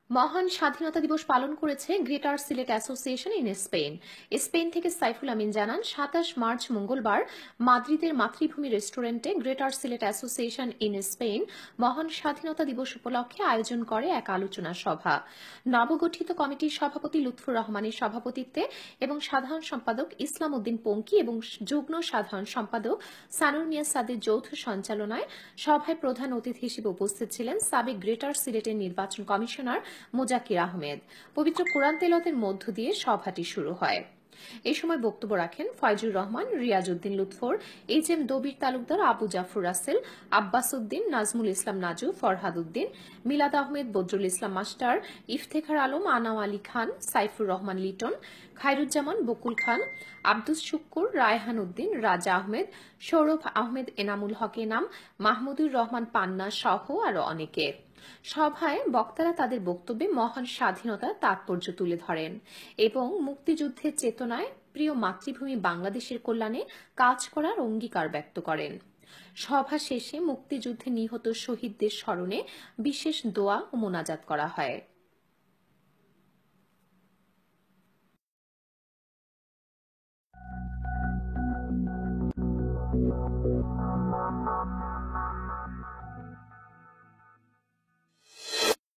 মহান স্বাধীনতা দিবস পালন করেছে greater Sylhet association in Spain. Spain থেকে সাইফুল আমিন জানান, ২৭ মার্চ মঙ্গলবার মাদ্রিদের মাতৃভূমি রেস্টুরেন্টে greater Sylhet association in Spain মহান স্বাধীনতা দিবস উপলক্ষে আয়োজন করে এক আলোচনা সভা। নবগঠিত কমিটির সভাপতি লুৎফুর রহমানের সভাপতিত্বে এবং সাধারণ সম্পাদক ইসলাম উদ্দিন পঙ্কি এবং যুগ্ম সাধারণ সম্পাদক সানুর মিয়া সাদের যৌথ সঞ্চালনায় সভায় প্রধান অতিথি হিসেবে উপস্থিত ছিলেন সাবেক গ্রেটার সিলেটের নির্বাচন কমিশনার মোজাকির আহমেদ। পবিত্র কোরআন তেলাওয়াতের মধ্য দিয়ে সভাটি শুরু হয়। এই সময় বক্তব্য রাখেন ফয়জুর রহমান, রিয়াজ উদ্দিন লুৎফর, এইচ এম দবির তালুকদার, আবু জাফর রাসেল, আব্বাস উদ্দিন, নাজমুল ইসলাম নাজু, ফরহাদ উদ্দিন, মিলাদ আহমেদ, বদরুল ইসলাম মাস্টার, ইফতেখার আলম, আনাও আলী খান, সাইফুর রহমান লিটন, খায়রুজ্জামান, বকুল খান, আব্দুস শুক্কুর, রায়হান উদ্দিন, রাজা আহমেদ, সৌরভ আহমেদ, এনামুল হক এনাম, মাহমুদুর রহমান পান্না সহ আরো অনেকে। সভায় বক্তারা তাদের বক্তব্যে মহান স্বাধীনতার তাৎপর্য তুলে ধরেন এবং মুক্তিযুদ্ধের চেতনায় প্রিয় মাতৃভূমি বাংলাদেশের কল্যাণে কাজ করার অঙ্গীকার ব্যক্ত করেন। সভা শেষে মুক্তিযুদ্ধে নিহত শহীদদের স্মরণে বিশেষ দোয়া ও মোনাজাত করা হয়।